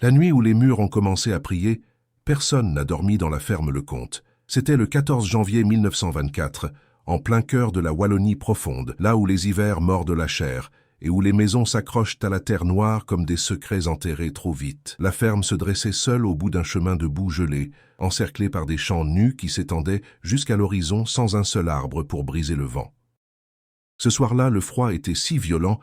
La nuit où les murs ont commencé à prier, personne n'a dormi dans la ferme Lecomte. C'était le 14 janvier 1924, en plein cœur de la Wallonie profonde, là où les hivers mordent la chair, et où les maisons s'accrochent à la terre noire comme des secrets enterrés trop vite. La ferme se dressait seule au bout d'un chemin de boue gelé, encerclée par des champs nus qui s'étendaient jusqu'à l'horizon sans un seul arbre pour briser le vent. Ce soir-là, le froid était si violent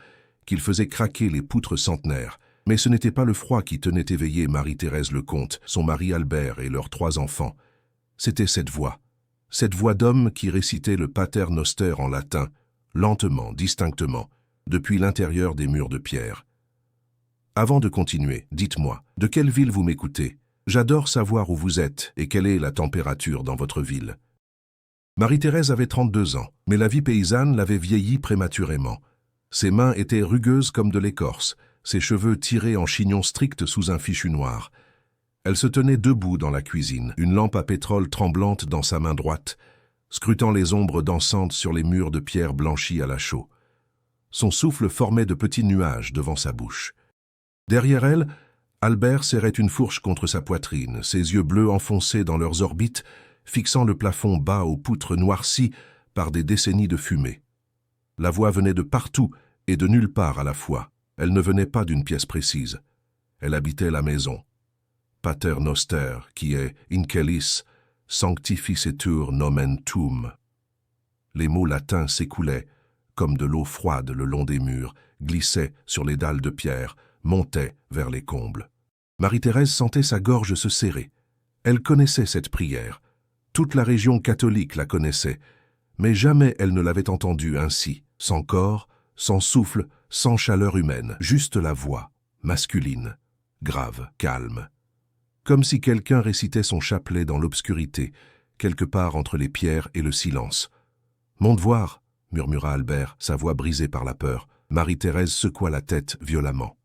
qu'il faisait craquer les poutres centenaires. Mais ce n'était pas le froid qui tenait éveillée Marie-Thérèse Lecomte, son mari Albert et leurs 3 enfants. C'était cette voix d'homme qui récitait le Pater Noster en latin, lentement, distinctement, depuis l'intérieur des murs de pierre. Avant de continuer, dites-moi, de quelle ville vous m'écoutez? J'adore savoir où vous êtes et quelle est la température dans votre ville. Marie-Thérèse avait 32 ans, mais la vie paysanne l'avait vieilli prématurément. Ses mains étaient rugueuses comme de l'écorce, ses cheveux tirés en chignon strict sous un fichu noir. Elle se tenait debout dans la cuisine, une lampe à pétrole tremblante dans sa main droite, scrutant les ombres dansantes sur les murs de pierre blanchis à la chaux. Son souffle formait de petits nuages devant sa bouche. Derrière elle, Albert serrait une fourche contre sa poitrine, ses yeux bleus enfoncés dans leurs orbites, fixant le plafond bas aux poutres noircies par des décennies de fumée. La voix venait de partout et de nulle part à la fois. Elle ne venait pas d'une pièce précise. Elle habitait la maison. Pater Noster, qui est Incellis, sanctificetur nomen tuum. Les mots latins s'écoulaient, comme de l'eau froide le long des murs, glissaient sur les dalles de pierre, montaient vers les combles. Marie-Thérèse sentait sa gorge se serrer. Elle connaissait cette prière. Toute la région catholique la connaissait, mais jamais elle ne l'avait entendue ainsi, sans corps, sans souffle, sans chaleur humaine, juste la voix, masculine, grave, calme. Comme si quelqu'un récitait son chapelet dans l'obscurité, quelque part entre les pierres et le silence. « Monte voir !» murmura Albert, sa voix brisée par la peur. Marie-Thérèse secoua la tête violemment.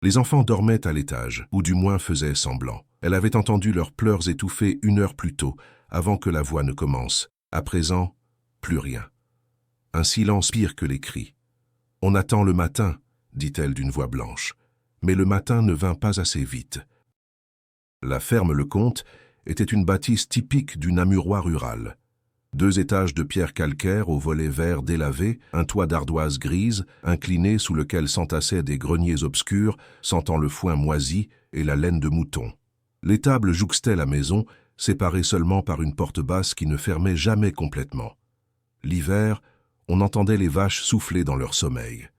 Les enfants dormaient à l'étage, ou du moins faisaient semblant. Elle avait entendu leurs pleurs étouffés 1 heure plus tôt, avant que la voix ne commence. À présent, plus rien. Un silence pire que les cris. « On attend le matin », dit-elle d'une voix blanche. Mais le matin ne vint pas assez vite. La ferme Lecomte était une bâtisse typique du Namurois rural. 2 étages de pierre calcaire aux volets verts délavés, un toit d'ardoise grise, incliné sous lequel s'entassaient des greniers obscurs, sentant le foin moisi et la laine de mouton. L'étable jouxtait la maison, séparée seulement par une porte basse qui ne fermait jamais complètement. L'hiver, on entendait les vaches souffler dans leur sommeil.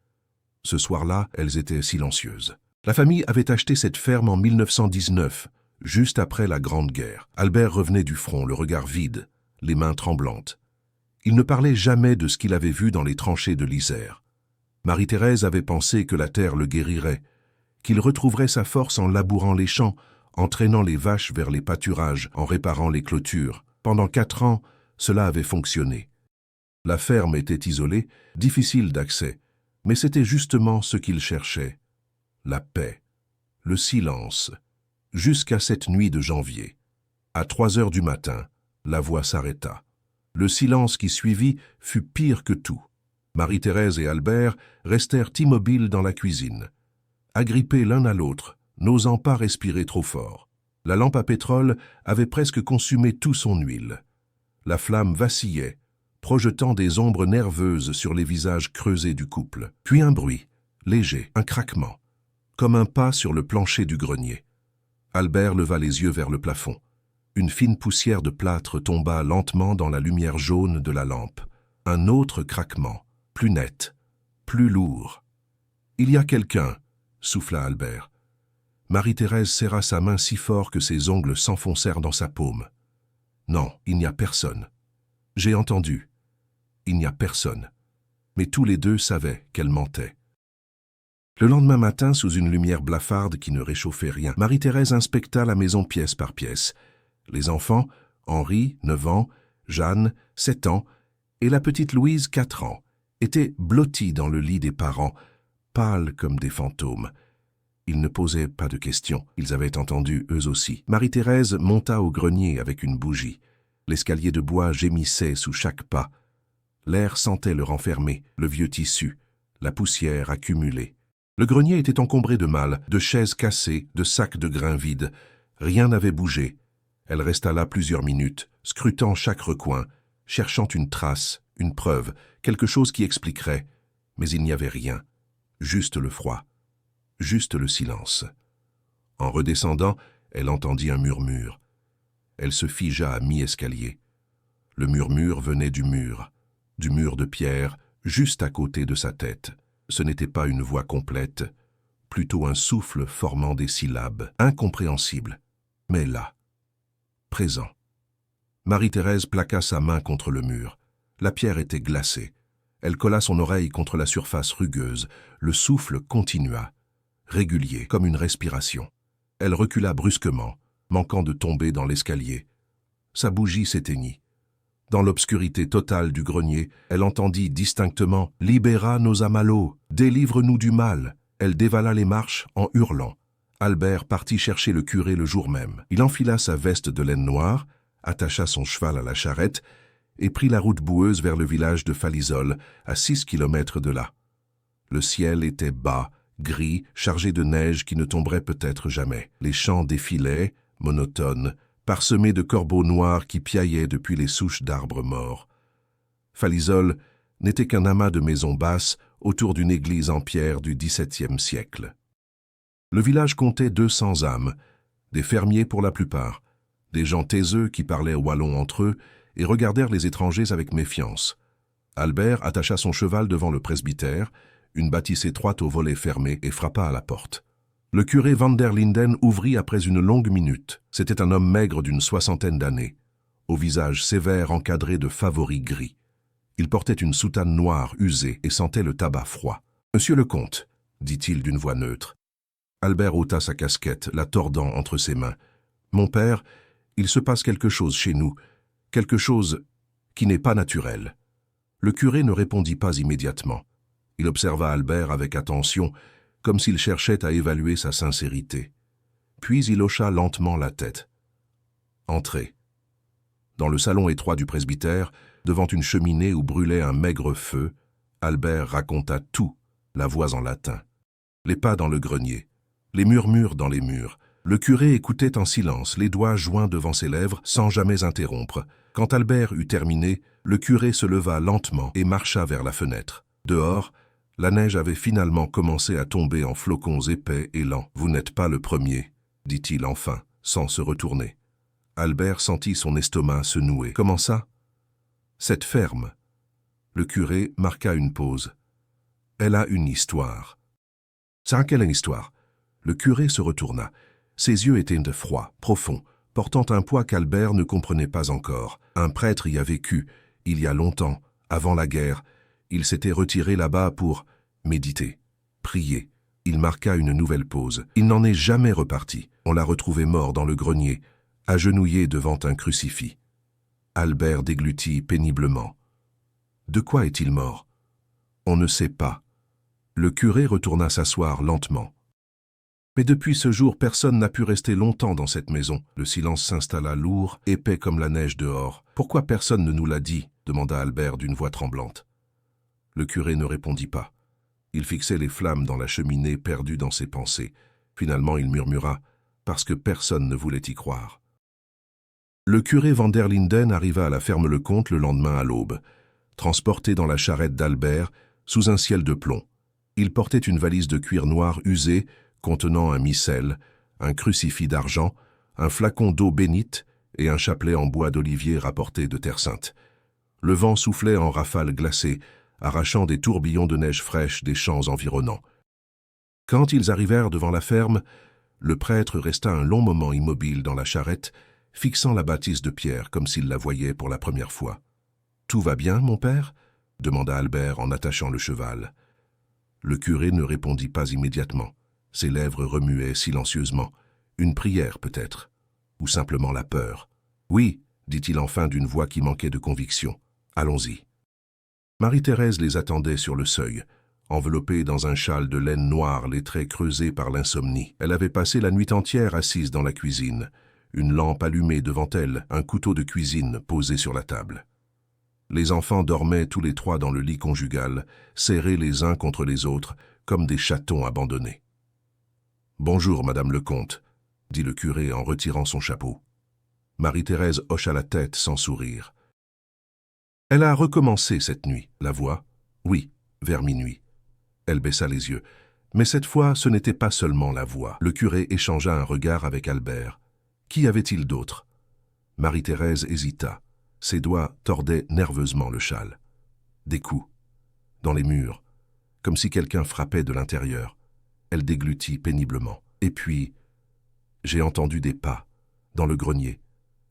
Ce soir-là, elles étaient silencieuses. La famille avait acheté cette ferme en 1919, juste après la Grande Guerre. Albert revenait du front, le regard vide, les mains tremblantes. Il ne parlait jamais de ce qu'il avait vu dans les tranchées de l'Isère. Marie-Thérèse avait pensé que la terre le guérirait, qu'il retrouverait sa force en labourant les champs, en traînant les vaches vers les pâturages, en réparant les clôtures. Pendant 4 ans, cela avait fonctionné. La ferme était isolée, difficile d'accès, mais c'était justement ce qu'il cherchait. La paix, le silence, jusqu'à cette nuit de janvier. À 3 heures du matin, la voix s'arrêta. Le silence qui suivit fut pire que tout. Marie-Thérèse et Albert restèrent immobiles dans la cuisine, agrippés l'un à l'autre, n'osant pas respirer trop fort. La lampe à pétrole avait presque consumé tout son huile. La flamme vacillait, projetant des ombres nerveuses sur les visages creusés du couple. Puis un bruit, léger, un craquement, comme un pas sur le plancher du grenier. Albert leva les yeux vers le plafond. Une fine poussière de plâtre tomba lentement dans la lumière jaune de la lampe. Un autre craquement, plus net, plus lourd. « Il y a quelqu'un » souffla Albert. Marie-Thérèse serra sa main si fort que ses ongles s'enfoncèrent dans sa paume. « Non, il n'y a personne. J'ai entendu. Il n'y a personne. » Mais tous les deux savaient qu'elle mentait. Le lendemain matin, sous une lumière blafarde qui ne réchauffait rien, Marie-Thérèse inspecta la maison pièce par pièce. Les enfants, Henri, 9 ans, Jeanne, 7 ans, et la petite Louise, 4 ans, étaient blottis dans le lit des parents, pâles comme des fantômes. Ils ne posaient pas de questions, ils avaient entendu eux aussi. Marie-Thérèse monta au grenier avec une bougie. L'escalier de bois gémissait sous chaque pas. L'air sentait le renfermer, le vieux tissu, la poussière accumulée. Le grenier était encombré de malles, de chaises cassées, de sacs de grains vides. Rien n'avait bougé. Elle resta là plusieurs minutes, scrutant chaque recoin, cherchant une trace, une preuve, quelque chose qui expliquerait. Mais il n'y avait rien. Juste le froid. Juste le silence. En redescendant, elle entendit un murmure. Elle se figea à mi-escalier. Le murmure venait du mur de pierre, juste à côté de sa tête. Ce n'était pas une voix complète, plutôt un souffle formant des syllabes, incompréhensibles, mais là, présent. Marie-Thérèse plaqua sa main contre le mur. La pierre était glacée. Elle colla son oreille contre la surface rugueuse. Le souffle continua, régulier, comme une respiration. Elle recula brusquement, manquant de tomber dans l'escalier. Sa bougie s'éteignit. Dans l'obscurité totale du grenier, elle entendit distinctement « Libera nos amalos, délivre-nous du mal ». Elle dévala les marches en hurlant. Albert partit chercher le curé le jour même. Il enfila sa veste de laine noire, attacha son cheval à la charrette et prit la route boueuse vers le village de Falisol, à 6 kilomètres de là. Le ciel était bas, gris, chargé de neige qui ne tomberait peut-être jamais. Les champs défilaient, monotones, parsemés de corbeaux noirs qui piaillaient depuis les souches d'arbres morts. Falisol n'était qu'un amas de maisons basses autour d'une église en pierre du XVIIe siècle. Le village comptait 200 âmes, des fermiers pour la plupart, des gens taiseux qui parlaient wallon entre eux et regardèrent les étrangers avec méfiance. Albert attacha son cheval devant le presbytère, une bâtisse étroite aux volets fermés, et frappa à la porte. Le curé van der Linden ouvrit après une longue minute. C'était un homme maigre d'une 60aine d'années, au visage sévère encadré de favoris gris. Il portait une soutane noire usée et sentait le tabac froid. « Monsieur le comte », dit-il d'une voix neutre. Albert ôta sa casquette, la tordant entre ses mains. « Mon père, il se passe quelque chose chez nous, quelque chose qui n'est pas naturel. » Le curé ne répondit pas immédiatement. Il observa Albert avec attention, comme s'il cherchait à évaluer sa sincérité. Puis il hocha lentement la tête. « Entrez. » Dans le salon étroit du presbytère, devant une cheminée où brûlait un maigre feu, Albert raconta tout, la voix en latin. Les pas dans le grenier, les murmures dans les murs. Le curé écoutait en silence, les doigts joints devant ses lèvres, sans jamais interrompre. Quand Albert eut terminé, le curé se leva lentement et marcha vers la fenêtre. Dehors, la neige avait finalement commencé à tomber en flocons épais et lents. « Vous n'êtes pas le premier », dit-il enfin, sans se retourner. Albert sentit son estomac se nouer. « Comment ça ?»« Cette ferme. » Le curé marqua une pause. « Elle a une histoire. »« Ça, quelle histoire ?» Le curé se retourna. Ses yeux étaient de froid, profonds, portant un poids qu'Albert ne comprenait pas encore. Un prêtre y a vécu, il y a longtemps, avant la guerre. Il s'était retiré là-bas pour méditer, prier. Il marqua une nouvelle pause. Il n'en est jamais reparti. On l'a retrouvé mort dans le grenier, agenouillé devant un crucifix. Albert déglutit péniblement. De quoi est-il mort? On ne sait pas. Le curé retourna s'asseoir lentement. Mais depuis ce jour, personne n'a pu rester longtemps dans cette maison. Le silence s'installa lourd, épais comme la neige dehors. « Pourquoi personne ne nous l'a dit ?» demanda Albert d'une voix tremblante. Le curé ne répondit pas. Il fixait les flammes dans la cheminée, perdu dans ses pensées. Finalement, il murmura « Parce que personne ne voulait y croire. » Le curé van der Linden arriva à la ferme Lecomte le lendemain à l'aube, transporté dans la charrette d'Albert, sous un ciel de plomb. Il portait une valise de cuir noir usée, contenant un missel, un crucifix d'argent, un flacon d'eau bénite et un chapelet en bois d'olivier rapporté de Terre Sainte. Le vent soufflait en rafales glacées, arrachant des tourbillons de neige fraîche des champs environnants. Quand ils arrivèrent devant la ferme, le prêtre resta un long moment immobile dans la charrette, fixant la bâtisse de pierre comme s'il la voyait pour la première fois. « Tout va bien, mon père » demanda Albert en attachant le cheval. Le curé ne répondit pas immédiatement. Ses lèvres remuaient silencieusement. Une prière peut-être, ou simplement la peur. « Oui » dit-il enfin d'une voix qui manquait de conviction. « Allons-y. » Marie-Thérèse les attendait sur le seuil, enveloppée dans un châle de laine noire, les traits creusés par l'insomnie. Elle avait passé la nuit entière assise dans la cuisine, une lampe allumée devant elle, un couteau de cuisine posé sur la table. Les enfants dormaient tous les trois dans le lit conjugal, serrés les uns contre les autres, comme des chatons abandonnés. « Bonjour, madame le comte », dit le curé en retirant son chapeau. Marie-Thérèse hocha la tête sans sourire. Elle a recommencé cette nuit, la voix. Oui, vers minuit. Elle baissa les yeux. Mais cette fois, ce n'était pas seulement la voix. Le curé échangea un regard avec Albert. Qui avait-il d'autre? Marie-Thérèse hésita. Ses doigts tordaient nerveusement le châle. Des coups. Dans les murs. Comme si quelqu'un frappait de l'intérieur. Elle déglutit péniblement. Et puis, j'ai entendu des pas, dans le grenier.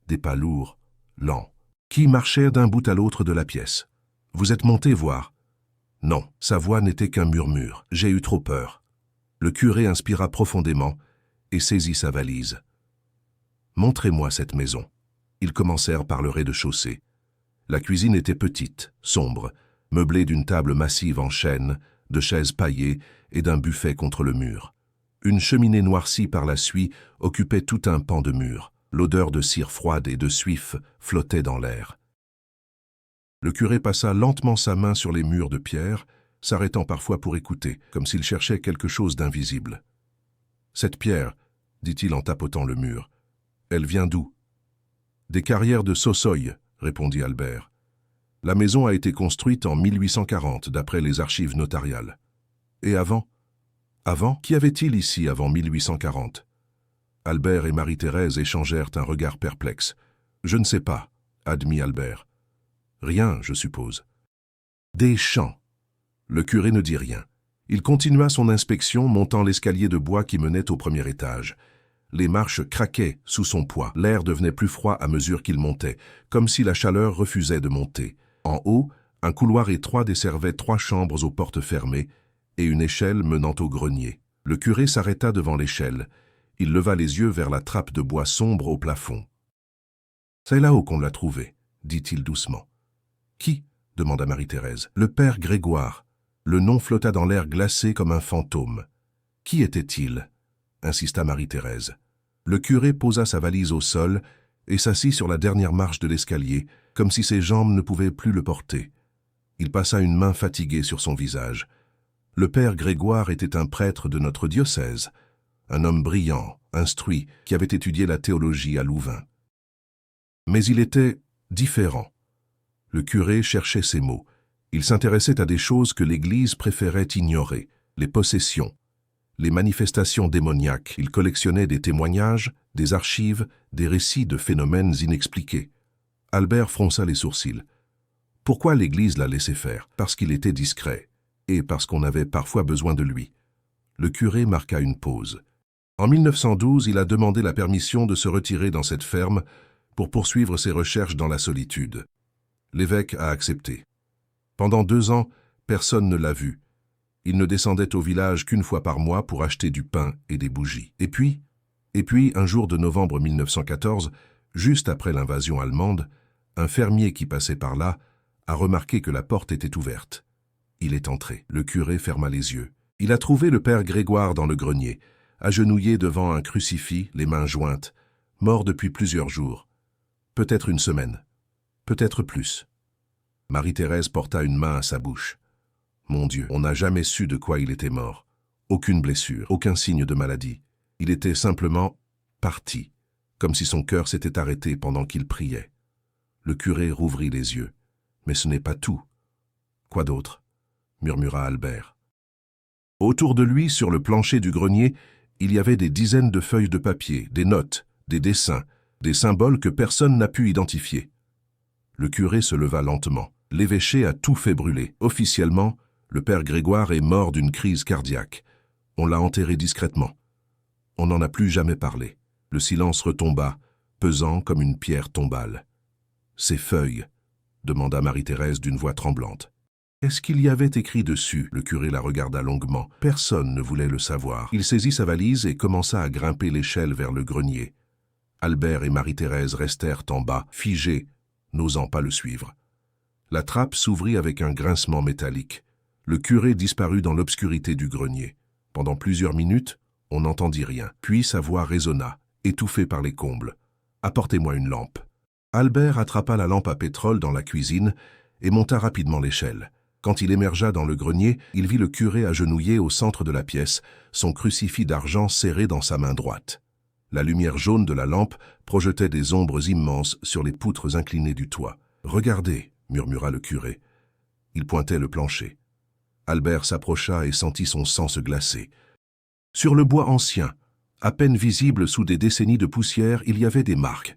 Des pas lourds, lents, qui marchaient d'un bout à l'autre de la pièce. Vous êtes monté voir? Non, sa voix n'était qu'un murmure. J'ai eu trop peur. Le curé inspira profondément et saisit sa valise. Montrez-moi cette maison. Ils commencèrent par le rez-de-chaussée. La cuisine était petite, sombre, meublée d'une table massive en chêne, de chaises paillées et d'un buffet contre le mur. Une cheminée noircie par la suie occupait tout un pan de mur. L'odeur de cire froide et de suif flottait dans l'air. Le curé passa lentement sa main sur les murs de pierre, s'arrêtant parfois pour écouter, comme s'il cherchait quelque chose d'invisible. « Cette pierre, dit-il en tapotant le mur, elle vient d'où ?»« Des carrières de Sossoy, » répondit Albert. « La maison a été construite en 1840, d'après les archives notariales. Et avant ? Avant ? Qu'y avait-il ici avant 1840 ?» Albert et Marie-Thérèse échangèrent un regard perplexe. « Je ne sais pas, » admit Albert. « Rien, je suppose. »« Des champs. » Le curé ne dit rien. Il continua son inspection, montant l'escalier de bois qui menait au premier étage. Les marches craquaient sous son poids. L'air devenait plus froid à mesure qu'il montait, comme si la chaleur refusait de monter. En haut, un couloir étroit desservait 3 chambres aux portes fermées et une échelle menant au grenier. Le curé s'arrêta devant l'échelle. Il leva les yeux vers la trappe de bois sombre au plafond. « C'est là-haut qu'on l'a trouvé, » dit-il doucement. « Qui ?» demanda Marie-Thérèse. « Le père Grégoire. » Le nom flotta dans l'air glacé comme un fantôme. « Qui était-il » insista Marie-Thérèse. Le curé posa sa valise au sol et s'assit sur la dernière marche de l'escalier, comme si ses jambes ne pouvaient plus le porter. Il passa une main fatiguée sur son visage. Le père Grégoire était un prêtre de notre diocèse, un homme brillant, instruit, qui avait étudié la théologie à Louvain. Mais il était différent. Le curé cherchait ses mots. Il s'intéressait à des choses que l'Église préférait ignorer, les possessions, les manifestations démoniaques. Il collectionnait des témoignages, des archives, des récits de phénomènes inexpliqués. Albert fronça les sourcils. Pourquoi l'Église l'a laissé faire? Parce qu'il était discret, et parce qu'on avait parfois besoin de lui. Le curé marqua une pause. En 1912, il a demandé la permission de se retirer dans cette ferme pour poursuivre ses recherches dans la solitude. L'évêque a accepté. Pendant 2 ans, personne ne l'a vu. Il ne descendait au village qu'1 fois par mois pour acheter du pain et des bougies. Et puis, un jour de novembre 1914, juste après l'invasion allemande, un fermier qui passait par là a remarqué que la porte était ouverte. Il est entré. Le curé ferma les yeux. Il a trouvé le père Grégoire dans le grenier, agenouillé devant un crucifix, les mains jointes, mort depuis plusieurs jours. Peut-être une semaine, peut-être plus. Marie-Thérèse porta une main à sa bouche. Mon Dieu, on n'a jamais su de quoi il était mort. Aucune blessure, aucun signe de maladie. Il était simplement parti, comme si son cœur s'était arrêté pendant qu'il priait. Le curé rouvrit les yeux. Mais ce n'est pas tout. Quoi d'autre? Murmura Albert. Autour de lui, sur le plancher du grenier, il y avait des dizaines de feuilles de papier, des notes, des dessins, des symboles que personne n'a pu identifier. Le curé se leva lentement. L'évêché a tout fait brûler. Officiellement, le père Grégoire est mort d'une crise cardiaque. On l'a enterré discrètement. On n'en a plus jamais parlé. Le silence retomba, pesant comme une pierre tombale. « Ces feuilles ?» demanda Marie-Thérèse d'une voix tremblante. Est-ce qu'il y avait écrit dessus? Le curé la regarda longuement. Personne ne voulait le savoir. Il saisit sa valise et commença à grimper l'échelle vers le grenier. Albert et Marie-Thérèse restèrent en bas, figés, n'osant pas le suivre. La trappe s'ouvrit avec un grincement métallique. Le curé disparut dans l'obscurité du grenier. Pendant plusieurs minutes, on n'entendit rien. Puis sa voix résonna, étouffée par les combles. « Apportez-moi une lampe. » Albert attrapa la lampe à pétrole dans la cuisine et monta rapidement l'échelle. Quand il émergea dans le grenier, il vit le curé agenouillé au centre de la pièce, son crucifix d'argent serré dans sa main droite. La lumière jaune de la lampe projetait des ombres immenses sur les poutres inclinées du toit. « Regardez » murmura le curé. Il pointait le plancher. Albert s'approcha et sentit son sang se glacer. Sur le bois ancien, à peine visible sous des décennies de poussière, il y avait des marques.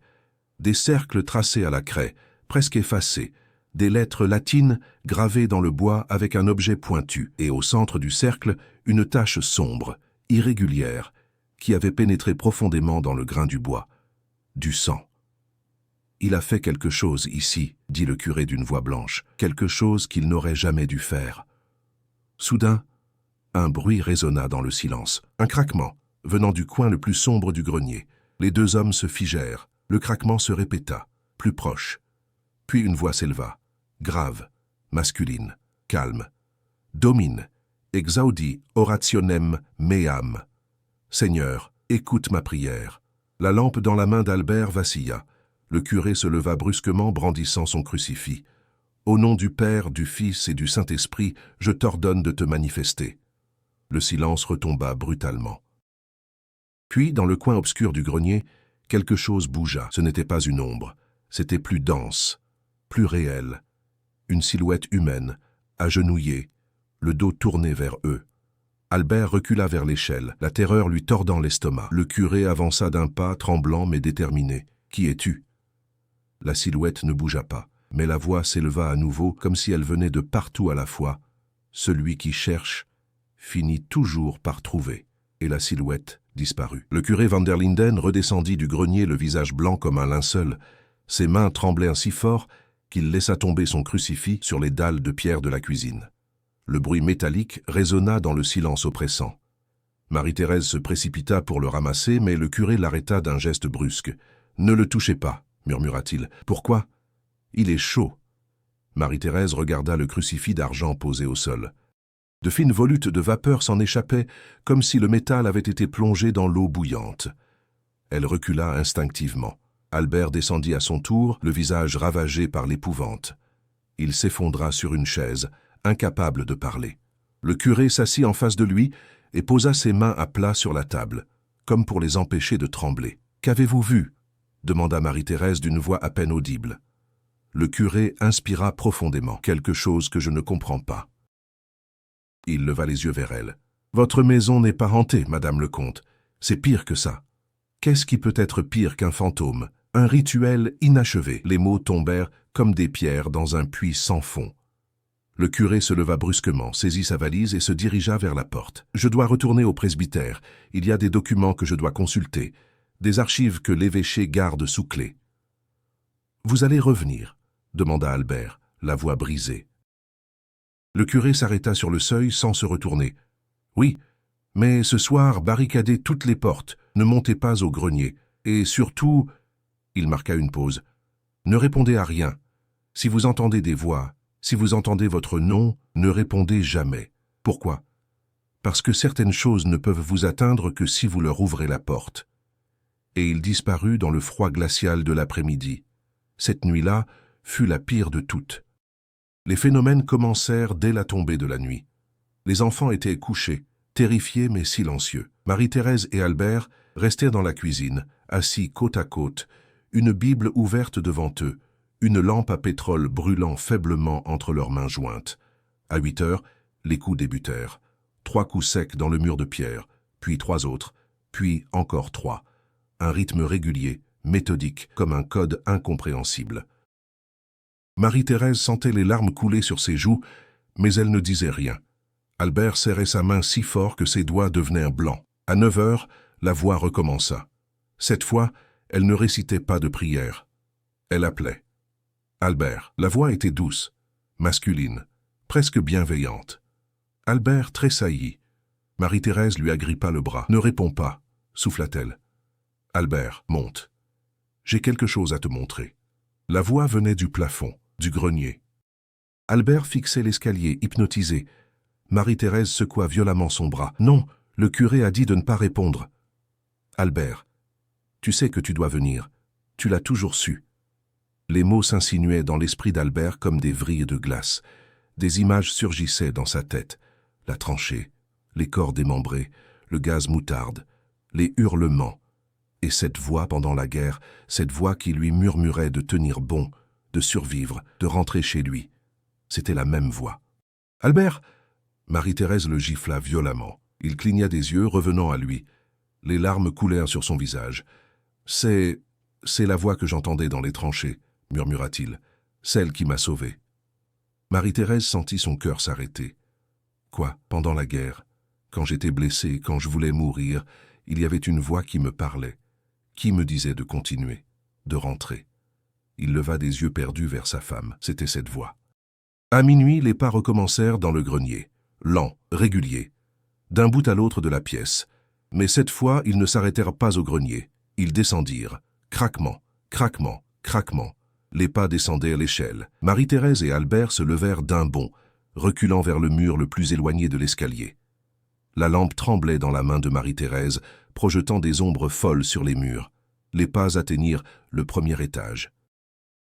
Des cercles tracés à la craie, presque effacés, des lettres latines gravées dans le bois avec un objet pointu, et au centre du cercle, une tache sombre, irrégulière, qui avait pénétré profondément dans le grain du bois. Du sang. « Il a fait quelque chose ici, » dit le curé d'une voix blanche, « quelque chose qu'il n'aurait jamais dû faire. » Soudain, un bruit résonna dans le silence, un craquement, venant du coin le plus sombre du grenier. Les deux hommes se figèrent, le craquement se répéta, plus proche. Puis une voix s'éleva, grave, masculine, calme. « Domine, exaudi orationem meam. » Seigneur, écoute ma prière. La lampe dans la main d'Albert vacilla. Le curé se leva brusquement, brandissant son crucifix. « Au nom du Père, du Fils et du Saint-Esprit, je t'ordonne de te manifester. » Le silence retomba brutalement. Puis, dans le coin obscur du grenier, quelque chose bougea. Ce n'était pas une ombre, c'était plus dense, plus réel. Une silhouette humaine, agenouillée, le dos tourné vers eux. Albert recula vers l'échelle, la terreur lui tordant l'estomac. Le curé avança d'un pas, tremblant mais déterminé. « Qui es-tu » La silhouette ne bougea pas, mais la voix s'éleva à nouveau, comme si elle venait de partout à la fois. « Celui qui cherche finit toujours par trouver. » Et la silhouette disparut. Le curé van der Linden redescendit du grenier, le visage blanc comme un linceul. Ses mains tremblaient ainsi fort qu'il laissa tomber son crucifix sur les dalles de pierre de la cuisine. Le bruit métallique résonna dans le silence oppressant. Marie-Thérèse se précipita pour le ramasser, mais le curé l'arrêta d'un geste brusque. « Ne le touchez pas, » murmura-t-il. « Pourquoi ? Il est chaud. » Marie-Thérèse regarda le crucifix d'argent posé au sol. De fines volutes de vapeur s'en échappaient, comme si le métal avait été plongé dans l'eau bouillante. Elle recula instinctivement. Albert descendit à son tour, le visage ravagé par l'épouvante. Il s'effondra sur une chaise, incapable de parler. Le curé s'assit en face de lui et posa ses mains à plat sur la table, comme pour les empêcher de trembler. « Qu'avez-vous vu » demanda Marie-Thérèse d'une voix à peine audible. Le curé inspira profondément. « Quelque chose que je ne comprends pas. » Il leva les yeux vers elle. « Votre maison n'est pas hantée, madame le comte. C'est pire que ça. » « Qu'est-ce qui peut être pire qu'un fantôme ? Un rituel inachevé. » Les mots tombèrent comme des pierres dans un puits sans fond. Le curé se leva brusquement, saisit sa valise et se dirigea vers la porte. « Je dois retourner au presbytère. Il y a des documents que je dois consulter, des archives que l'évêché garde sous clé. »« Vous allez revenir ?» demanda Albert, la voix brisée. Le curé s'arrêta sur le seuil sans se retourner. « Oui, mais ce soir, barricadez toutes les portes, ne montez pas au grenier, et surtout... » Il marqua une pause. « Ne répondez à rien. Si vous entendez des voix, si vous entendez votre nom, ne répondez jamais. Pourquoi ? Parce que certaines choses ne peuvent vous atteindre que si vous leur ouvrez la porte. » Et il disparut dans le froid glacial de l'après-midi. Cette nuit-là fut la pire de toutes. Les phénomènes commencèrent dès la tombée de la nuit. Les enfants étaient couchés, terrifiés mais silencieux. Marie-Thérèse et Albert restèrent dans la cuisine, assis côte à côte, une Bible ouverte devant eux, une lampe à pétrole brûlant faiblement entre leurs mains jointes. À 8 heures, les coups débutèrent. 3 coups secs dans le mur de pierre, puis 3 autres, puis encore 3. Un rythme régulier, méthodique, comme un code incompréhensible. Marie-Thérèse sentait les larmes couler sur ses joues, mais elle ne disait rien. Albert serrait sa main si fort que ses doigts devenaient blancs. À 9 heures, la voix recommença. Cette fois, elle ne récitait pas de prière. Elle appelait. Albert. La voix était douce, masculine, presque bienveillante. Albert tressaillit. Marie-Thérèse lui agrippa le bras. « Ne réponds pas » souffla-t-elle. « Albert, monte. J'ai quelque chose à te montrer. » La voix venait du plafond, du grenier. Albert fixait l'escalier, hypnotisé. Marie-Thérèse secoua violemment son bras. « Non, le curé a dit de ne pas répondre. »« Albert, tu sais que tu dois venir. Tu l'as toujours su. » Les mots s'insinuaient dans l'esprit d'Albert comme des vrilles de glace. Des images surgissaient dans sa tête. La tranchée, les corps démembrés, le gaz moutarde, les hurlements. Et cette voix pendant la guerre, cette voix qui lui murmurait de tenir bon, de survivre, de rentrer chez lui. C'était la même voix. « Albert !» Marie-Thérèse le gifla violemment. Il cligna des yeux, revenant à lui. Les larmes coulèrent sur son visage. « C'est la voix que j'entendais dans les tranchées, » murmura-t-il. « Celle qui m'a sauvé. » Marie-Thérèse sentit son cœur s'arrêter. Quoi, pendant la guerre, quand j'étais blessé, quand je voulais mourir, il y avait une voix qui me parlait, qui me disait de continuer, de rentrer. Il leva des yeux perdus vers sa femme. C'était cette voix. À minuit, les pas recommencèrent dans le grenier, lents, réguliers, d'un bout à l'autre de la pièce. Mais cette fois, ils ne s'arrêtèrent pas au grenier. Ils descendirent. Craquement, craquement, craquement. Les pas descendaient l'échelle. Marie-Thérèse et Albert se levèrent d'un bond, reculant vers le mur le plus éloigné de l'escalier. La lampe tremblait dans la main de Marie-Thérèse, projetant des ombres folles sur les murs. Les pas atteignirent le premier étage.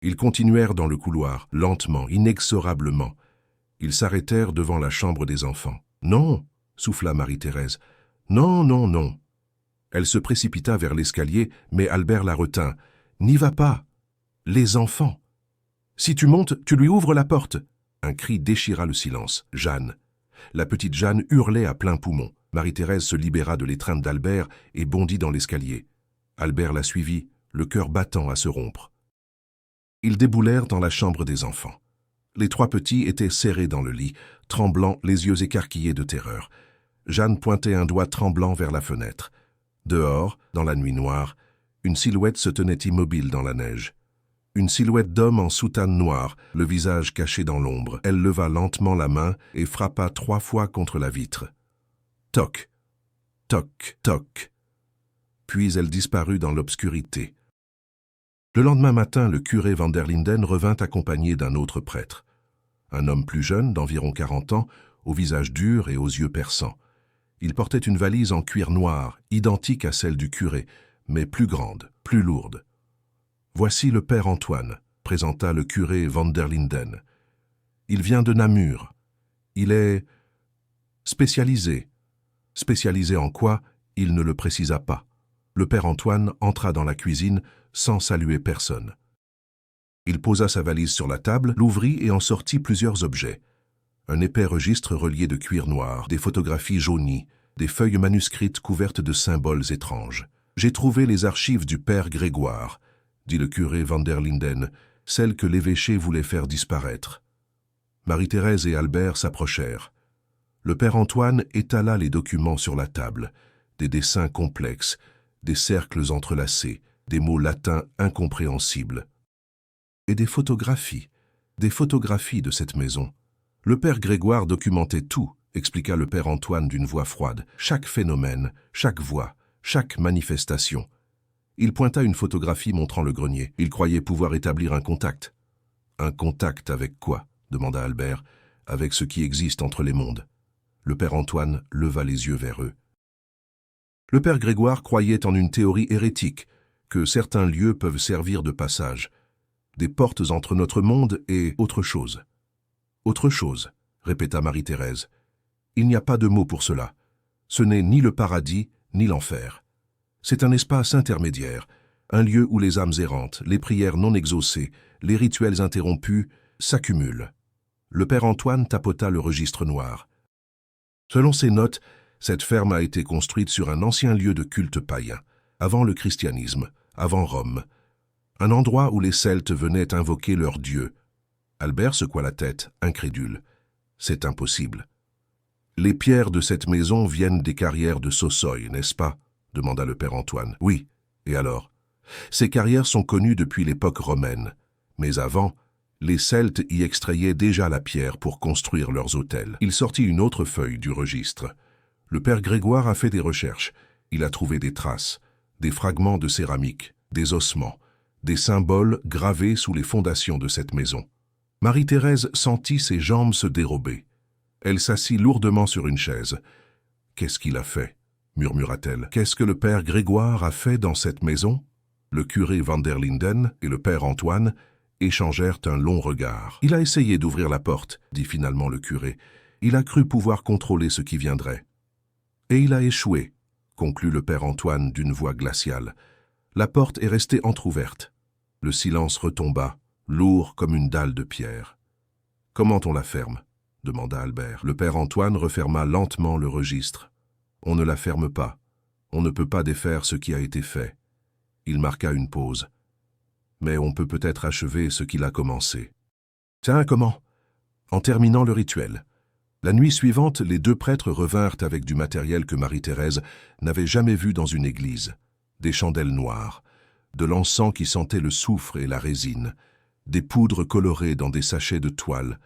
Ils continuèrent dans le couloir, lentement, inexorablement. Ils s'arrêtèrent devant la chambre des enfants. « Non !» souffla Marie-Thérèse. « Non, non, non !» Elle se précipita vers l'escalier, mais Albert la retint. « N'y va pas ! Les enfants ! Si tu montes, tu lui ouvres la porte !» Un cri déchira le silence. Jeanne. La petite Jeanne hurlait à plein poumon. Marie-Thérèse se libéra de l'étreinte d'Albert et bondit dans l'escalier. Albert la suivit, le cœur battant à se rompre. Ils déboulèrent dans la chambre des enfants. Les trois petits étaient serrés dans le lit, tremblants, les yeux écarquillés de terreur. Jeanne pointait un doigt tremblant vers la fenêtre. Dehors, dans la nuit noire, une silhouette se tenait immobile dans la neige. Une silhouette d'homme en soutane noire, le visage caché dans l'ombre. Elle leva lentement la main et frappa 3 fois contre la vitre. Toc, toc, toc. Puis elle disparut dans l'obscurité. Le lendemain matin, le curé van der Linden revint accompagné d'un autre prêtre. Un homme plus jeune, d'environ 40 ans, au visage dur et aux yeux perçants. Il portait une valise en cuir noir, identique à celle du curé, mais plus grande, plus lourde. « Voici le père Antoine », présenta le curé van der Linden. « Il vient de Namur. Il est spécialisé. » Spécialisé en quoi, il ne le précisa pas. Le père Antoine entra dans la cuisine sans saluer personne. Il posa sa valise sur la table, l'ouvrit et en sortit plusieurs objets. Un épais registre relié de cuir noir, des photographies jaunies, des feuilles manuscrites couvertes de symboles étranges. « J'ai trouvé les archives du père Grégoire », dit le curé van der Linden, celles que l'évêché voulait faire disparaître. Marie-Thérèse et Albert s'approchèrent. Le père Antoine étala les documents sur la table, des dessins complexes, des cercles entrelacés, des mots latins incompréhensibles. Et des photographies de cette maison. Le père Grégoire documentait tout, expliqua le père Antoine d'une voix froide, chaque phénomène, chaque voix, chaque manifestation. Il pointa une photographie montrant le grenier. Il croyait pouvoir établir un contact. « Un contact avec quoi ?» demanda Albert. « Avec ce qui existe entre les mondes. » Le père Antoine leva les yeux vers eux. Le père Grégoire croyait en une théorie hérétique, que certains lieux peuvent servir de passage, des portes entre notre monde et autre chose. « Autre chose », répéta Marie-Thérèse. « Il n'y a pas de mot pour cela. Ce n'est ni le paradis, ni l'enfer. C'est un espace intermédiaire, un lieu où les âmes errantes, les prières non exaucées, les rituels interrompus s'accumulent. » Le père Antoine tapota le registre noir. Selon ses notes, cette ferme a été construite sur un ancien lieu de culte païen, avant le christianisme, avant Rome. Un endroit où les Celtes venaient invoquer leur dieu. Albert secoua la tête, incrédule. C'est impossible. Les pierres de cette maison viennent des carrières de Sossoy, n'est-ce pas ? Demanda le père Antoine. Oui. Et alors ? Ces carrières sont connues depuis l'époque romaine. Mais avant, les Celtes y extrayaient déjà la pierre pour construire leurs autels. Il sortit une autre feuille du registre. Le père Grégoire a fait des recherches. Il a trouvé des traces, des fragments de céramique, des ossements, des symboles gravés sous les fondations de cette maison. Marie-Thérèse sentit ses jambes se dérober. Elle s'assit lourdement sur une chaise. « Qu'est-ce qu'il a fait ?» murmura-t-elle. « Qu'est-ce que le père Grégoire a fait dans cette maison ?» Le curé van der Linden et le père Antoine échangèrent un long regard. « Il a essayé d'ouvrir la porte, dit finalement le curé. Il a cru pouvoir contrôler ce qui viendrait. Et il a échoué, conclut le père Antoine d'une voix glaciale. La porte est restée entr'ouverte. Le silence retomba, lourd comme une dalle de pierre. « Comment on la ferme ?» demanda Albert. Le père Antoine referma lentement le registre. « On ne la ferme pas. On ne peut pas défaire ce qui a été fait. » Il marqua une pause. « Mais on peut peut-être achever ce qu'il a commencé. »« Tiens, comment ?»« En terminant le rituel. » La nuit suivante, les deux prêtres revinrent avec du matériel que Marie-Thérèse n'avait jamais vu dans une église. Des chandelles noires, de l'encens qui sentait le soufre et la résine, des poudres colorées dans des sachets de toile,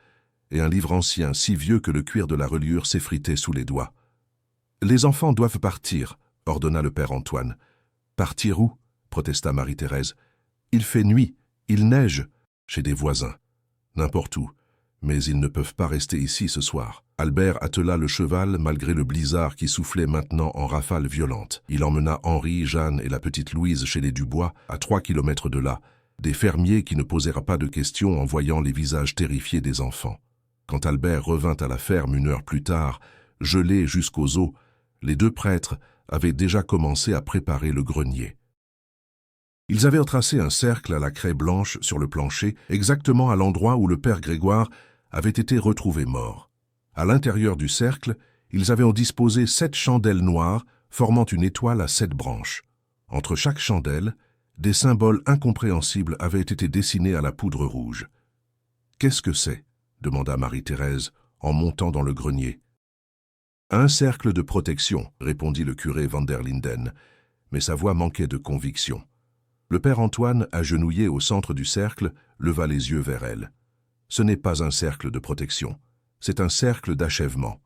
et un livre ancien si vieux que le cuir de la reliure s'effritait sous les doigts. « Les enfants doivent partir, » ordonna le père Antoine. « Partir où ?» protesta Marie-Thérèse. « Il fait nuit, il neige, chez des voisins. N'importe où. Mais ils ne peuvent pas rester ici ce soir. » Albert attela le cheval malgré le blizzard qui soufflait maintenant en rafales violentes. Il emmena Henri, Jeanne et la petite Louise chez les Dubois, à 3 kilomètres de là, des fermiers qui ne posèrent pas de questions en voyant les visages terrifiés des enfants. Quand Albert revint à la ferme 1 heure plus tard, gelé jusqu'aux os, les deux prêtres avaient déjà commencé à préparer le grenier. Ils avaient tracé un cercle à la craie blanche sur le plancher, exactement à l'endroit où le père Grégoire avait été retrouvé mort. À l'intérieur du cercle, ils avaient disposé 7 chandelles noires formant une étoile à 7 branches. Entre chaque chandelle, des symboles incompréhensibles avaient été dessinés à la poudre rouge. « Qu'est-ce que c'est ?» demanda Marie-Thérèse en montant dans le grenier. « Un cercle de protection, » répondit le curé van der Linden, mais sa voix manquait de conviction. Le père Antoine, agenouillé au centre du cercle, leva les yeux vers elle. « Ce n'est pas un cercle de protection, c'est un cercle d'achèvement.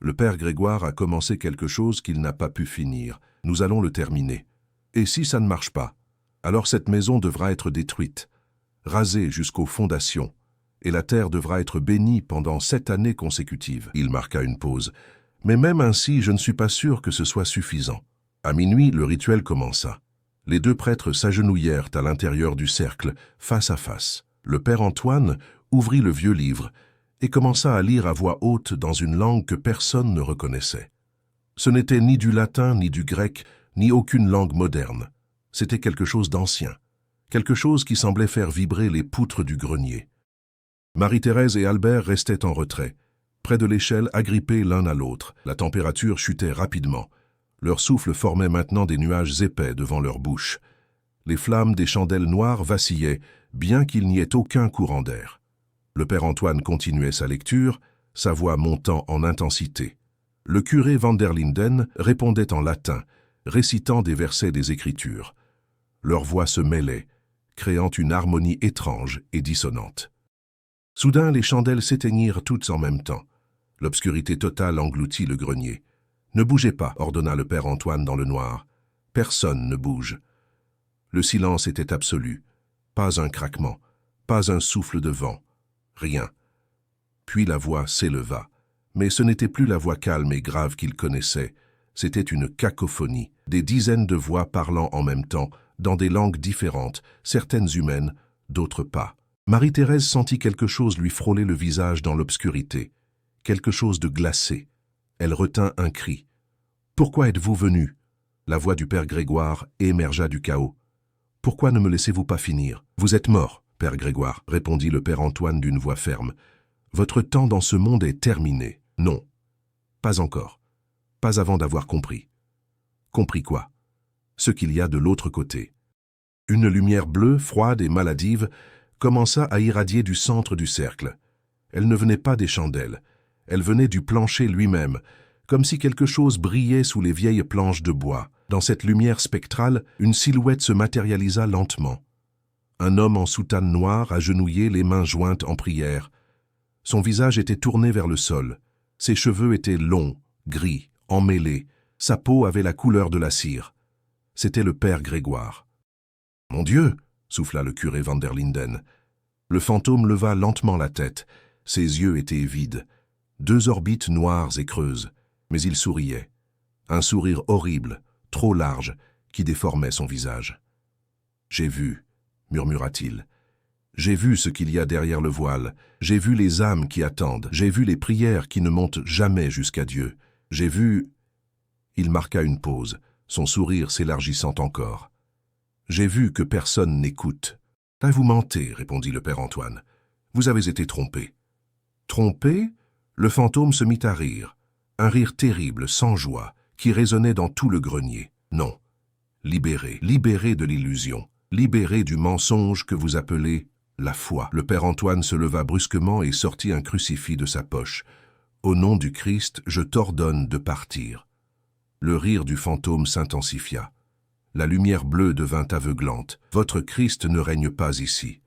Le père Grégoire a commencé quelque chose qu'il n'a pas pu finir. Nous allons le terminer. Et si ça ne marche pas, alors cette maison devra être détruite, rasée jusqu'aux fondations, et la terre devra être bénie pendant 7 années consécutives. » Il marqua une pause. « Mais même ainsi, je ne suis pas sûr que ce soit suffisant. » À minuit, le rituel commença. Les deux prêtres s'agenouillèrent à l'intérieur du cercle, face à face. Le père Antoine ouvrit le vieux livre et commença à lire à voix haute dans une langue que personne ne reconnaissait. Ce n'était ni du latin, ni du grec, ni aucune langue moderne. C'était quelque chose d'ancien, quelque chose qui semblait faire vibrer les poutres du grenier. Marie-Thérèse et Albert restaient en retrait, près de l'échelle, agrippés l'un à l'autre. La température chutait rapidement. Leur souffle formait maintenant des nuages épais devant leur bouche. Les flammes des chandelles noires vacillaient, bien qu'il n'y ait aucun courant d'air. Le père Antoine continuait sa lecture, sa voix montant en intensité. Le curé van der Linden répondait en latin, récitant des versets des Écritures. Leurs voix se mêlaient, créant une harmonie étrange et dissonante. Soudain, les chandelles s'éteignirent toutes en même temps. L'obscurité totale engloutit le grenier. « Ne bougez pas » ordonna le père Antoine dans le noir. « Personne ne bouge. » Le silence était absolu. Pas un craquement, pas un souffle de vent. Rien. Puis la voix s'éleva. Mais ce n'était plus la voix calme et grave qu'il connaissait. C'était une cacophonie, des dizaines de voix parlant en même temps, dans des langues différentes, certaines humaines, d'autres pas. Marie-Thérèse sentit quelque chose lui frôler le visage dans l'obscurité, quelque chose de glacé. Elle retint un cri. « Pourquoi êtes-vous venu ?» La voix du père Grégoire émergea du chaos. « Pourquoi ne me laissez-vous pas finir ?»« Vous êtes mort, père Grégoire, » répondit le père Antoine d'une voix ferme. « Votre temps dans ce monde est terminé. »« Non, pas encore. Pas avant d'avoir compris. » « Compris quoi ?»« Ce qu'il y a de l'autre côté. » Une lumière bleue, froide et maladive commença à irradier du centre du cercle. Elle ne venait pas des chandelles. Elle venait du plancher lui-même, comme si quelque chose brillait sous les vieilles planches de bois. Dans cette lumière spectrale, une silhouette se matérialisa lentement. Un homme en soutane noire, agenouillé, les mains jointes en prière. Son visage était tourné vers le sol. Ses cheveux étaient longs, gris, emmêlés. Sa peau avait la couleur de la cire. C'était le père Grégoire. « Mon Dieu !» souffla le curé van der Linden. Le fantôme leva lentement la tête. Ses yeux étaient vides. 2 orbites noires et creuses, mais il souriait. Un sourire horrible, trop large, qui déformait son visage. « J'ai vu, » murmura-t-il. « J'ai vu ce qu'il y a derrière le voile. J'ai vu les âmes qui attendent. J'ai vu les prières qui ne montent jamais jusqu'à Dieu. J'ai vu... Il marqua une pause, son sourire s'élargissant encore. J'ai vu que personne n'écoute. Ah, vous mentez, répondit le père Antoine. Vous avez été trompé. Trompé? Le fantôme se mit à rire. Un rire terrible, sans joie, qui résonnait dans tout le grenier. Non. Libéré, libéré de l'illusion, libéré du mensonge que vous appelez la foi. Le père Antoine se leva brusquement et sortit un crucifix de sa poche. Au nom du Christ, je t'ordonne de partir. Le rire du fantôme s'intensifia. La lumière bleue devint aveuglante. Votre Christ ne règne pas ici.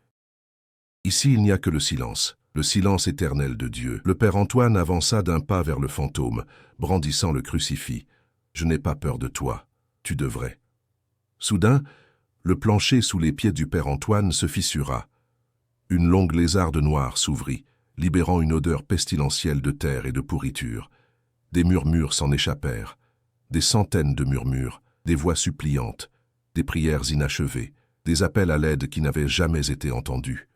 Ici, il n'y a que le silence éternel de Dieu. Le père Antoine avança d'un pas vers le fantôme, brandissant le crucifix. Je n'ai pas peur de toi. Tu devrais. Soudain, le plancher sous les pieds du père Antoine se fissura. Une longue lézarde noire s'ouvrit, libérant une odeur pestilentielle de terre et de pourriture. Des murmures s'en échappèrent. Des centaines de murmures, des voix suppliantes, des prières inachevées, des appels à l'aide qui n'avaient jamais été entendus.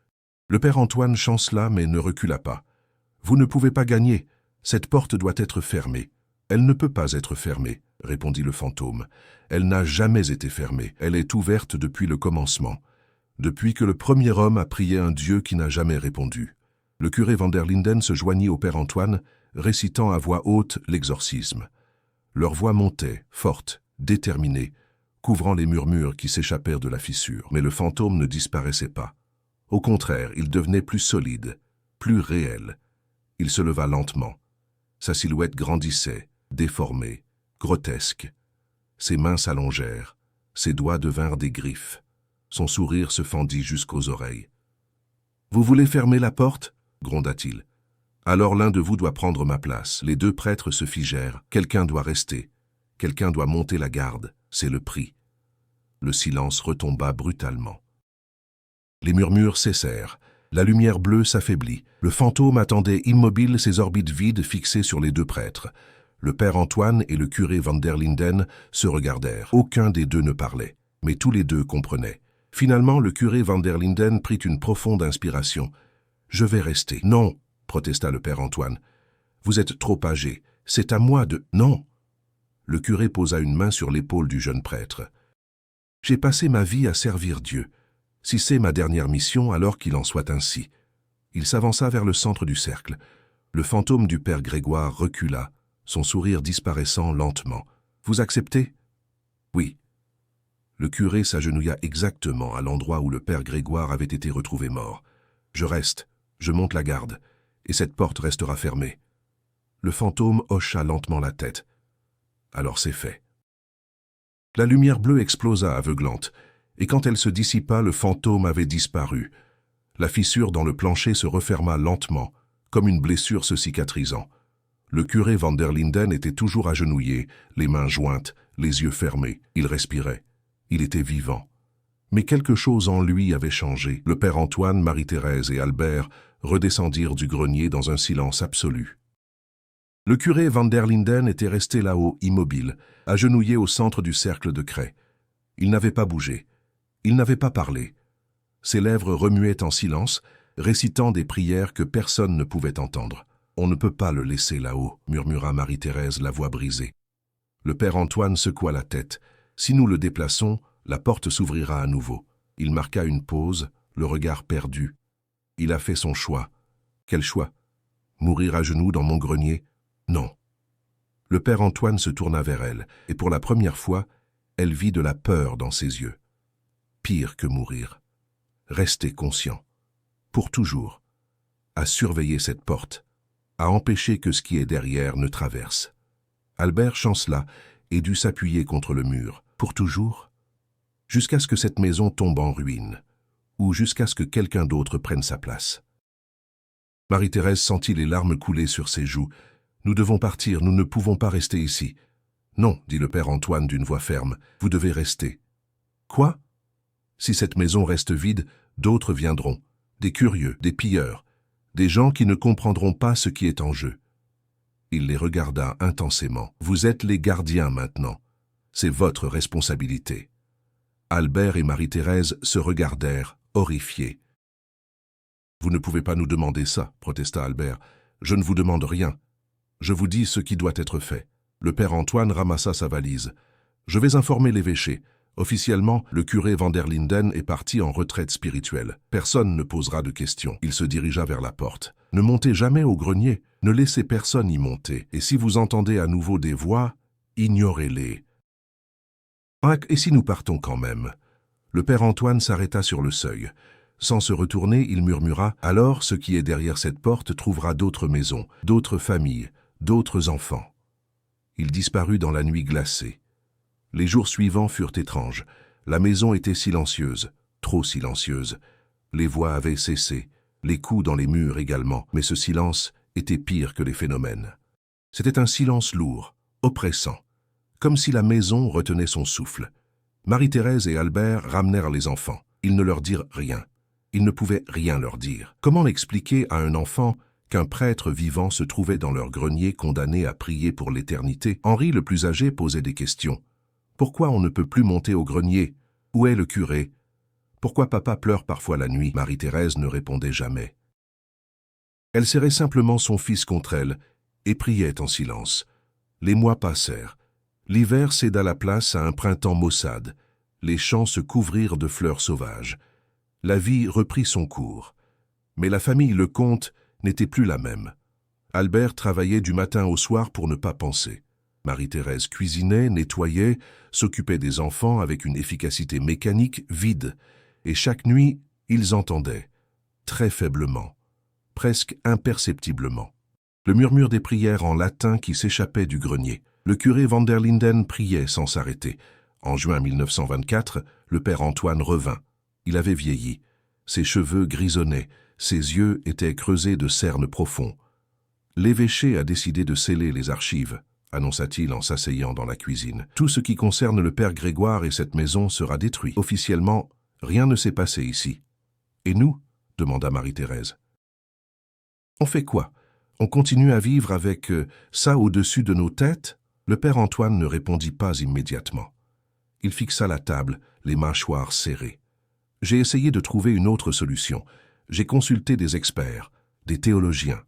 Le père Antoine chancela mais ne recula pas. « Vous ne pouvez pas gagner. Cette porte doit être fermée. »« Elle ne peut pas être fermée, » répondit le fantôme. « Elle n'a jamais été fermée. Elle est ouverte depuis le commencement. Depuis que le premier homme a prié un Dieu qui n'a jamais répondu. » Le curé van der Linden se joignit au père Antoine, récitant à voix haute l'exorcisme. Leur voix montait, forte, déterminée, couvrant les murmures qui s'échappèrent de la fissure. Mais le fantôme ne disparaissait pas. Au contraire, il devenait plus solide, plus réel. Il se leva lentement. Sa silhouette grandissait, déformée, grotesque. Ses mains s'allongèrent, ses doigts devinrent des griffes. Son sourire se fendit jusqu'aux oreilles. « Vous voulez fermer la porte ?» gronda-t-il. « Alors l'un de vous doit prendre ma place. » Les deux prêtres se figèrent. Quelqu'un doit rester. Quelqu'un doit monter la garde. C'est le prix. Le silence retomba brutalement. Les murmures cessèrent. La lumière bleue s'affaiblit. Le fantôme attendait immobile, ses orbites vides fixées sur les deux prêtres. Le père Antoine et le curé van der Linden se regardèrent. Aucun des deux ne parlait, mais tous les deux comprenaient. Finalement, le curé van der Linden prit une profonde inspiration. « Je vais rester. »« Non !» protesta le père Antoine. « Vous êtes trop âgé. C'est à moi de... »« Non !» Le curé posa une main sur l'épaule du jeune prêtre. « J'ai passé ma vie à servir Dieu. Si c'est ma dernière mission, alors qu'il en soit ainsi. » Il s'avança vers le centre du cercle. Le fantôme du père Grégoire recula, son sourire disparaissant lentement. « Vous acceptez ?»« Oui. » Le curé s'agenouilla exactement à l'endroit où le père Grégoire avait été retrouvé mort. « Je reste, je monte la garde, et cette porte restera fermée. » Le fantôme hocha lentement la tête. « Alors c'est fait. » La lumière bleue explosa aveuglante, et quand elle se dissipa, le fantôme avait disparu. La fissure dans le plancher se referma lentement, comme une blessure se cicatrisant. Le curé van der Linden était toujours agenouillé, les mains jointes, les yeux fermés. Il respirait. Il était vivant. Mais quelque chose en lui avait changé. Le père Antoine, Marie-Thérèse et Albert redescendirent du grenier dans un silence absolu. Le curé van der Linden était resté là-haut, immobile, agenouillé au centre du cercle de craie. Il n'avait pas bougé. Il n'avait pas parlé. Ses lèvres remuaient en silence, récitant des prières que personne ne pouvait entendre. « On ne peut pas le laisser là-haut » murmura Marie-Thérèse, la voix brisée. Le père Antoine secoua la tête. « Si nous le déplaçons, la porte s'ouvrira à nouveau. » Il marqua une pause, le regard perdu. Il a fait son choix. Quel choix? Mourir à genoux dans mon grenier? Non. Le père Antoine se tourna vers elle, et pour la première fois, elle vit de la peur dans ses yeux. Pire que mourir. Rester conscient. Pour toujours. À surveiller cette porte. À empêcher que ce qui est derrière ne traverse. Albert chancela et dut s'appuyer contre le mur. Pour toujours? Jusqu'à ce que cette maison tombe en ruine, ou jusqu'à ce que quelqu'un d'autre prenne sa place. Marie-Thérèse sentit les larmes couler sur ses joues. « Nous devons partir, nous ne pouvons pas rester ici. »« Non, » dit le père Antoine d'une voix ferme, « vous devez rester. »« Quoi ? Si cette maison reste vide, d'autres viendront, des curieux, des pilleurs, des gens qui ne comprendront pas ce qui est en jeu. » Il les regarda intensément. « Vous êtes les gardiens maintenant. C'est votre responsabilité. » Albert et Marie-Thérèse se regardèrent, horrifiés. Vous ne pouvez pas nous demander ça, protesta Albert. Je ne vous demande rien. Je vous dis ce qui doit être fait. Le père Antoine ramassa sa valise. Je vais informer l'évêché. Officiellement, le curé van der Linden est parti en retraite spirituelle. Personne ne posera de questions. Il se dirigea vers la porte. Ne montez jamais au grenier. Ne laissez personne y monter. Et si vous entendez à nouveau des voix, ignorez-les. Et si nous partons quand même? Le père Antoine s'arrêta sur le seuil. Sans se retourner, il murmura « Alors, ce qui est derrière cette porte trouvera d'autres maisons, d'autres familles, d'autres enfants. » Il disparut dans la nuit glacée. Les jours suivants furent étranges. La maison était silencieuse, trop silencieuse. Les voix avaient cessé, les coups dans les murs également, mais ce silence était pire que les phénomènes. C'était un silence lourd, oppressant, comme si la maison retenait son souffle. Marie-Thérèse et Albert ramenèrent les enfants. Ils ne leur dirent rien. Ils ne pouvaient rien leur dire. Comment expliquer à un enfant qu'un prêtre vivant se trouvait dans leur grenier condamné à prier pour l'éternité? Henri, le plus âgé, posait des questions. Pourquoi on ne peut plus monter au grenier? Où est le curé? Pourquoi papa pleure parfois la nuit? Marie-Thérèse ne répondait jamais. Elle serrait simplement son fils contre elle et priait en silence. Les mois passèrent. L'hiver céda la place à un printemps maussade. Les champs se couvrirent de fleurs sauvages. La vie reprit son cours. Mais la famille Lecomte n'était plus la même. Albert travaillait du matin au soir pour ne pas penser. Marie-Thérèse cuisinait, nettoyait, s'occupait des enfants avec une efficacité mécanique vide. Et chaque nuit, ils entendaient, très faiblement, presque imperceptiblement, le murmure des prières en latin qui s'échappait du grenier. Le curé van der Linden priait sans s'arrêter. En juin 1924, le père Antoine revint. Il avait vieilli. Ses cheveux grisonnaient, ses yeux étaient creusés de cernes profonds. « L'évêché a décidé de sceller les archives », annonça-t-il en s'asseyant dans la cuisine. « Tout ce qui concerne le père Grégoire et cette maison sera détruit. Officiellement, rien ne s'est passé ici. »« Et nous ?» demanda Marie-Thérèse. « On fait quoi? On continue à vivre avec ça au-dessus de nos têtes ?» Le père Antoine ne répondit pas immédiatement. Il fixa la table, les mâchoires serrées. « J'ai essayé de trouver une autre solution. J'ai consulté des experts, des théologiens,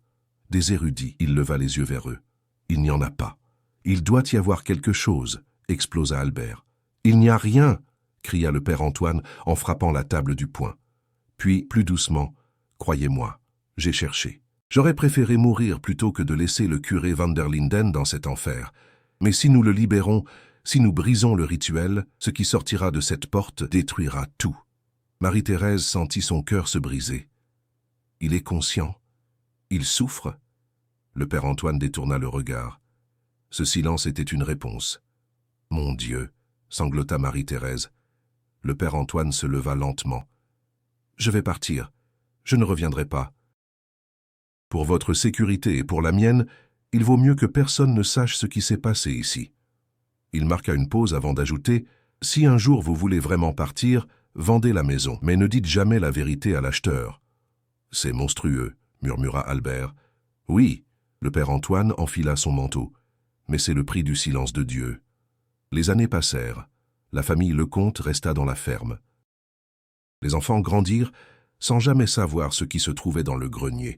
des érudits. » Il leva les yeux vers eux. « Il n'y en a pas. Il doit y avoir quelque chose, » explosa Albert. « Il n'y a rien, » cria le père Antoine en frappant la table du poing. Puis, plus doucement, « Croyez-moi, j'ai cherché. J'aurais préféré mourir plutôt que de laisser le curé van der Linden dans cet enfer. Mais si nous le libérons, si nous brisons le rituel, ce qui sortira de cette porte détruira tout. » Marie-Thérèse sentit son cœur se briser. « Il est conscient. Il souffre. » Le père Antoine détourna le regard. Ce silence était une réponse. « Mon Dieu !» sanglota Marie-Thérèse. Le père Antoine se leva lentement. « Je vais partir. Je ne reviendrai pas. Pour votre sécurité et pour la mienne, il vaut mieux que personne ne sache ce qui s'est passé ici. » Il marqua une pause avant d'ajouter « Si un jour vous voulez vraiment partir, vendez la maison, mais ne dites jamais la vérité à l'acheteur. »« C'est monstrueux, » murmura Albert. « Oui, » le père Antoine enfila son manteau, « mais c'est le prix du silence de Dieu. » Les années passèrent. La famille Lecomte resta dans la ferme. Les enfants grandirent sans jamais savoir ce qui se trouvait dans le grenier.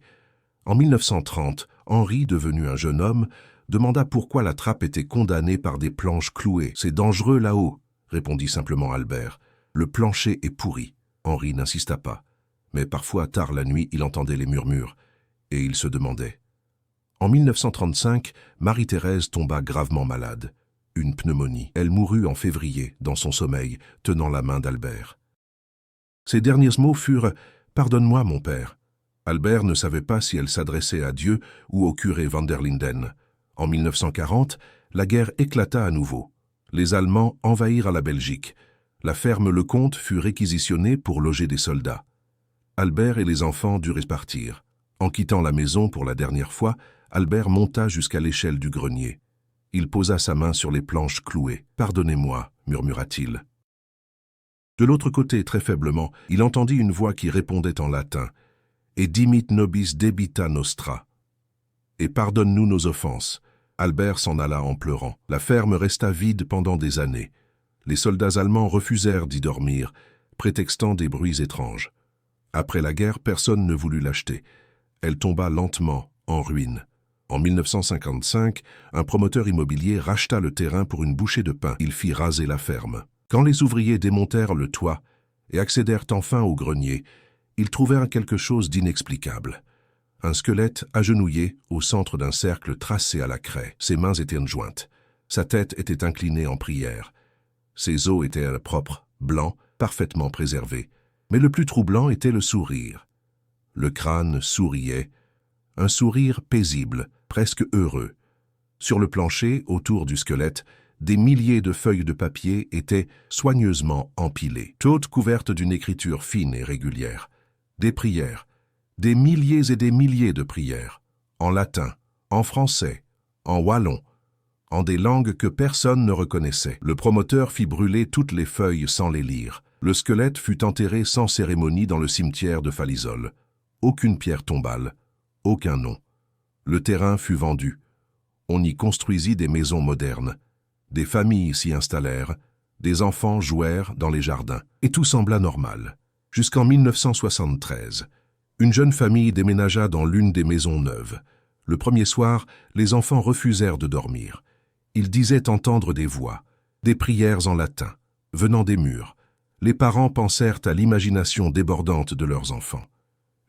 En 1930, Henri, devenu un jeune homme, demanda pourquoi la trappe était condamnée par des planches clouées. « C'est dangereux là-haut, » répondit simplement Albert. « Le plancher est pourri. » Henri n'insista pas. Mais parfois, tard la nuit, il entendait les murmures, et il se demandait. En 1935, Marie-Thérèse tomba gravement malade. Une pneumonie. Elle mourut en février, dans son sommeil, tenant la main d'Albert. Ses derniers mots furent « Pardonne-moi, mon père ». Albert ne savait pas si elle s'adressait à Dieu ou au curé van der Linden. En 1940, la guerre éclata à nouveau. Les Allemands envahirent la Belgique. La ferme Lecomte fut réquisitionnée pour loger des soldats. Albert et les enfants durent partir. En quittant la maison pour la dernière fois, Albert monta jusqu'à l'échelle du grenier. Il posa sa main sur les planches clouées. « Pardonnez-moi » murmura-t-il. De l'autre côté, très faiblement, il entendit une voix qui répondait en latin. « Et dimit nobis debita nostra. » Et pardonne-nous nos offenses. Albert s'en alla en pleurant. La ferme resta vide pendant des années. Les soldats allemands refusèrent d'y dormir, prétextant des bruits étranges. Après la guerre, personne ne voulut l'acheter. Elle tomba lentement en ruine. En 1955, un promoteur immobilier racheta le terrain pour une bouchée de pain. Il fit raser la ferme. Quand les ouvriers démontèrent le toit et accédèrent enfin au grenier, ils trouvèrent quelque chose d'inexplicable. Un squelette agenouillé au centre d'un cercle tracé à la craie. Ses mains étaient jointes. Sa tête était inclinée en prière. Ses os étaient propres, blancs, parfaitement préservés. Mais le plus troublant était le sourire. Le crâne souriait, un sourire paisible, presque heureux. Sur le plancher, autour du squelette, des milliers de feuilles de papier étaient soigneusement empilées, toutes couvertes d'une écriture fine et régulière. Des prières, des milliers et des milliers de prières, en latin, en français, en wallon, en des langues que personne ne reconnaissait. Le promoteur fit brûler toutes les feuilles sans les lire. Le squelette fut enterré sans cérémonie dans le cimetière de Falisol. Aucune pierre tombale, aucun nom. Le terrain fut vendu. On y construisit des maisons modernes. Des familles s'y installèrent, des enfants jouèrent dans les jardins. Et tout sembla normal. Jusqu'en 1973, une jeune famille déménagea dans l'une des maisons neuves. Le premier soir, les enfants refusèrent de dormir. Ils disaient entendre des voix, des prières en latin, venant des murs. Les parents pensèrent à l'imagination débordante de leurs enfants,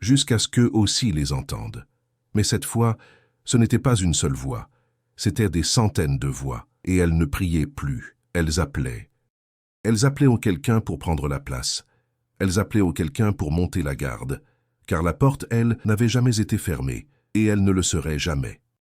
jusqu'à ce qu'eux aussi les entendent. Mais cette fois, ce n'était pas une seule voix, c'étaient des centaines de voix, et elles ne priaient plus, elles appelaient. Elles appelaient au quelqu'un pour prendre la place. Elles appelaient au quelqu'un pour monter la garde, car la porte, elle, n'avait jamais été fermée, et elle ne le serait jamais.